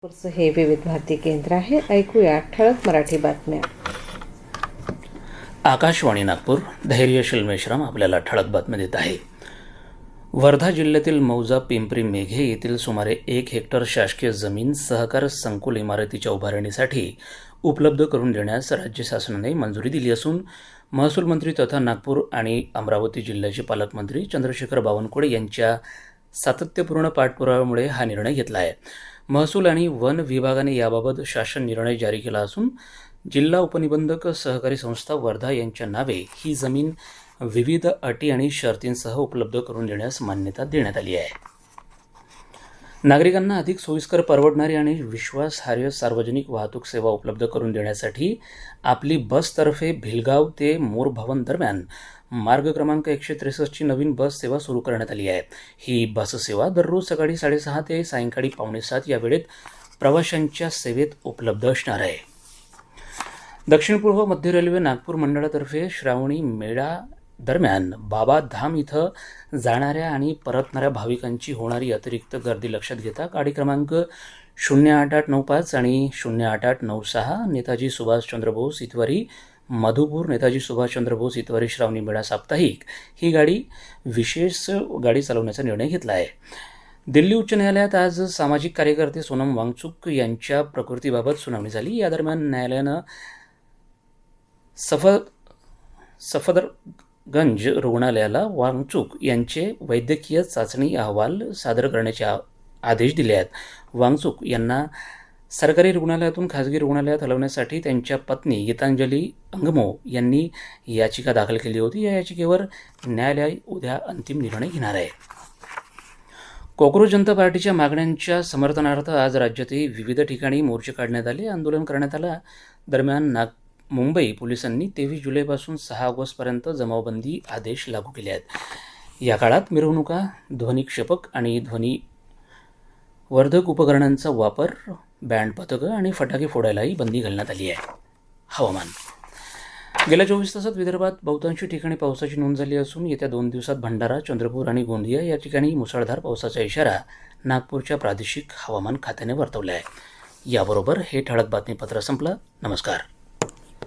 नागपूरचं हे विविध भारती केंद्र आहे. ऐकूया ठळक मराठी बातम्या. आकाशवाणी नागपूर, धैर्यशील मेश्राम आपल्याला ठळक बातम्या देत आहे. वर्धा जिल्ह्यातील मौजा पिंपरी मेघे येथील सुमारे 1 हेक्टर शासकीय जमीन सहकार संकुल इमारतीच्या उभारणीसाठी उपलब्ध करून देण्यास राज्य शासनाने मंजुरी दिली असून महसूल मंत्री तथा नागपूर आणि अमरावती जिल्ह्याचे पालकमंत्री चंद्रशेखर बावनकुळे यांच्या सातत्यपूर्ण पाठपुराव्यामुळे हा निर्णय घेतला आहे. महसूल आणि वन विभागाने याबाबत शासन निर्णय जारी केला असून जिल्हा उपनिबंधक सहकारी संस्था वर्धा यांच्या नावे ही जमीन विविध अटी आणि शर्तींसह उपलब्ध करून देण्यास मान्यता देण्यात आली आहे. नागरिकांना अधिक सोयीस्कर, परवडणारी आणि विश्वासार्ह सार्वजनिक वाहतूक सेवा उपलब्ध करून देण्यासाठी आपली बसतर्फे भिलगाव ते मोर भवन दरम्यान मार्ग क्रमांक 163 ची नवीन बस सेवा सुरू करण्यात आली आहे. ही बस सेवा दररोज सकाळी 6:30 ते सायंकाळी 6:45 या वेळेत प्रवाशांच्या सेवेत उपलब्ध असणार आहे. दक्षिण पूर्व मध्य रेल्वे नागपूर मंडळातर्फे श्रावणी मेळा दरम्यान बाबा धाम इथं जाणाऱ्या आणि परतणाऱ्या भाविकांची होणारी अतिरिक्त गर्दी लक्षात घेता गाडी क्रमांक 08895 आणि 08896 नेताजी सुभाषचंद्र बोस इतवारी मधुपूर नेताजी सुभाषचंद्र बोस इतवारी श्रावणी मेळा साप्ताहिक ही विशेष गाडी चालवण्याचा निर्णय घेतला आहे. दिल्ली उच्च न्यायालयात आज सामाजिक कार्यकर्ते सोनम वांगचुक यांच्या प्रकृतीबाबत सुनावणी झाली. या दरम्यान न्यायालयानं सफदरगंज रुग्णालयाला वांगचुक यांचे वैद्यकीय चाचणी अहवाल सादर करण्याचे आदेश दिले आहेत. वांगचुक यांना सरकारी रुग्णालयातून खाजगी रुग्णालयात हलवण्यासाठी त्यांच्या पत्नी गीतांजली अंगमो यांनी याचिका दाखल केली होती. या याचिकेवर न्यायालय उद्या अंतिम निर्णय घेणार आहे. कॉक्रोच जनता पार्टीच्या मागण्यांच्या समर्थनार्थ आज राज्यातही विविध ठिकाणी मोर्चे काढण्यात आले, आंदोलन करण्यात आलं. दरम्यान मुंबई पोलिसांनी 23 जुलैपासून 6 ऑगस्टपर्यंत जमावबंदी आदेश लागू केले आहेत. या काळात मिरवणुका, ध्वनिक्षेपक आणि ध्वनिवर्धक उपकरणांचा वापर, बँड पथकं आणि फटाके फोडायलाही बंदी घालण्यात आली आहे. हवामान. गेल्या 24 तासात विदर्भात बहुतांश ठिकाणी पावसाची नोंद झाली असून येत्या 2 दिवसात भंडारा, चंद्रपूर आणि गोंदिया या ठिकाणी मुसळधार पावसाचा इशारा नागपूरच्या प्रादेशिक हवामान खात्याने वर्तवला आहे. याबरोबर हे ठळक बातमीपत्र संपलं. नमस्कार.